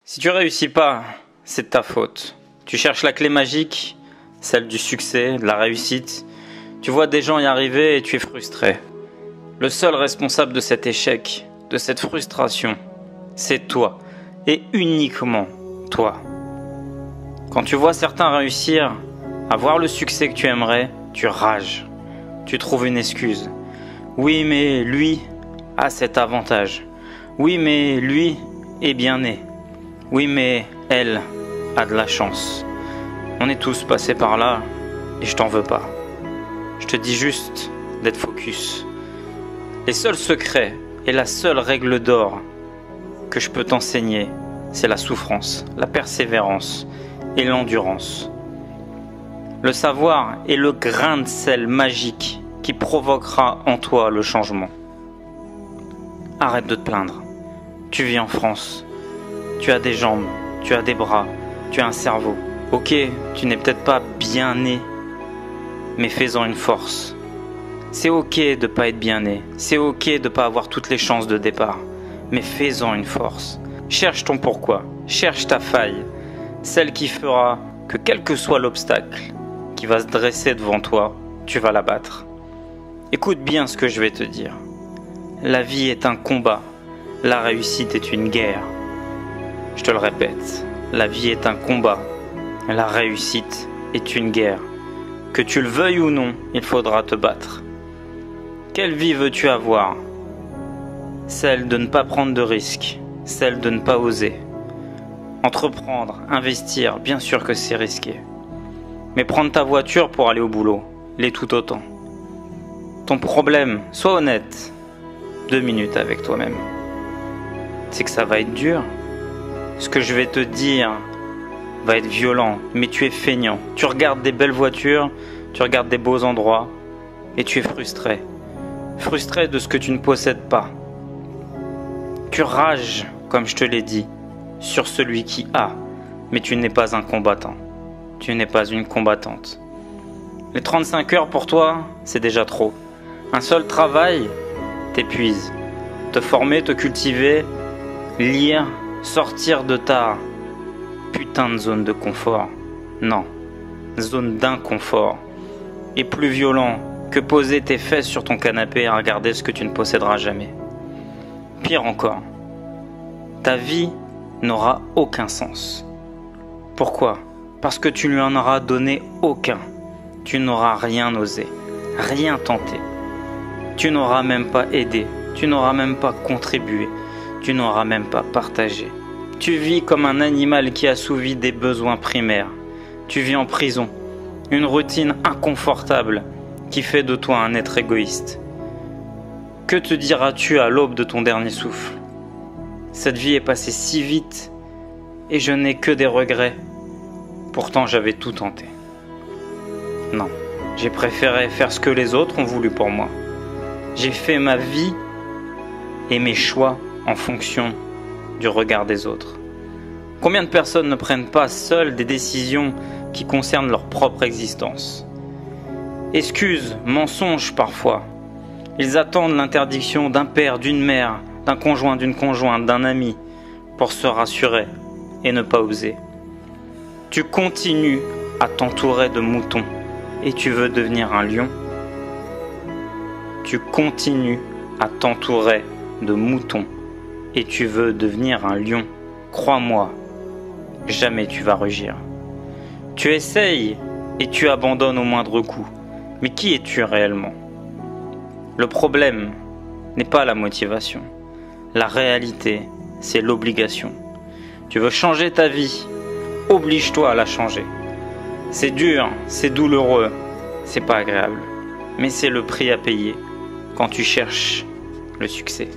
Si tu réussis pas, c'est de ta faute. Tu cherches la clé magique, celle du succès, de la réussite. Tu vois des gens y arriver et tu es frustré. Le seul responsable de cet échec, de cette frustration, c'est toi. Et uniquement toi. Quand tu vois certains réussir, avoir le succès que tu aimerais, tu rages. Tu trouves une excuse. Oui, mais lui a cet avantage. Oui, mais lui est bien né. Oui, mais elle a de la chance. On est tous passés par là et je t'en veux pas. Je te dis juste d'être focus. Les seuls secrets et la seule règle d'or que je peux t'enseigner, c'est la souffrance, la persévérance et l'endurance. Le savoir est le grain de sel magique qui provoquera en toi le changement. Arrête de te plaindre. Tu vis en France. Tu as des jambes, tu as des bras, tu as un cerveau. Ok, tu n'es peut-être pas bien né, mais fais-en une force. C'est ok de pas être bien né, c'est ok de pas avoir toutes les chances de départ, mais fais-en une force. Cherche ton pourquoi, cherche ta faille, celle qui fera que quel que soit l'obstacle qui va se dresser devant toi, tu vas la battre. Écoute bien ce que je vais te dire. La vie est un combat, la réussite est une guerre. Je te le répète, la vie est un combat, la réussite est une guerre. Que tu le veuilles ou non, il faudra te battre. Quelle vie veux-tu avoir? Celle de ne pas prendre de risques, celle de ne pas oser. Entreprendre, investir, bien sûr que c'est risqué. Mais prendre ta voiture pour aller au boulot, l'est tout autant. Ton problème, sois honnête, 2 minutes avec toi-même. C'est que ça va être dur. Ce que je vais te dire va être violent, mais tu es feignant. Tu regardes des belles voitures, tu regardes des beaux endroits, et tu es frustré. Frustré de ce que tu ne possèdes pas. Tu rages, comme je te l'ai dit, sur celui qui a, mais tu n'es pas un combattant. Tu n'es pas une combattante. Les 35 heures pour toi, c'est déjà trop. Un seul travail t'épuise. Te former, te cultiver, lire, sortir de ta putain de zone de confort. Non, zone d'inconfort. Est plus violent que poser tes fesses sur ton canapé et regarder ce que tu ne posséderas jamais. Pire encore, ta vie n'aura aucun sens. Pourquoi? Parce que tu lui en auras donné aucun. Tu n'auras rien osé, rien tenté. Tu n'auras même pas aidé, tu n'auras même pas contribué. Tu n'auras même pas partagé. Tu vis comme un animal qui assouvit des besoins primaires. Tu vis en prison, une routine inconfortable qui fait de toi un être égoïste. Que te diras-tu à l'aube de ton dernier souffle? Cette vie est passée si vite et je n'ai que des regrets. Pourtant j'avais tout tenté. Non, j'ai préféré faire ce que les autres ont voulu pour moi. J'ai fait ma vie et mes choix en fonction du regard des autres. Combien de personnes ne prennent pas seules des décisions qui concernent leur propre existence? Excuses, mensonges parfois. Ils attendent l'interdiction d'un père, d'une mère, d'un conjoint, d'une conjointe, d'un ami pour se rassurer et ne pas oser. Tu continues à t'entourer de moutons et tu veux devenir un lion. Tu continues à t'entourer de moutons et tu veux devenir un lion. Crois-moi, jamais tu vas rugir. Tu essayes et tu abandonnes au moindre coup. Mais qui es-tu réellement? Le problème n'est pas la motivation. La réalité, c'est l'obligation. Tu veux changer ta vie, oblige-toi à la changer. C'est dur, c'est douloureux, c'est pas agréable. Mais c'est le prix à payer quand tu cherches le succès.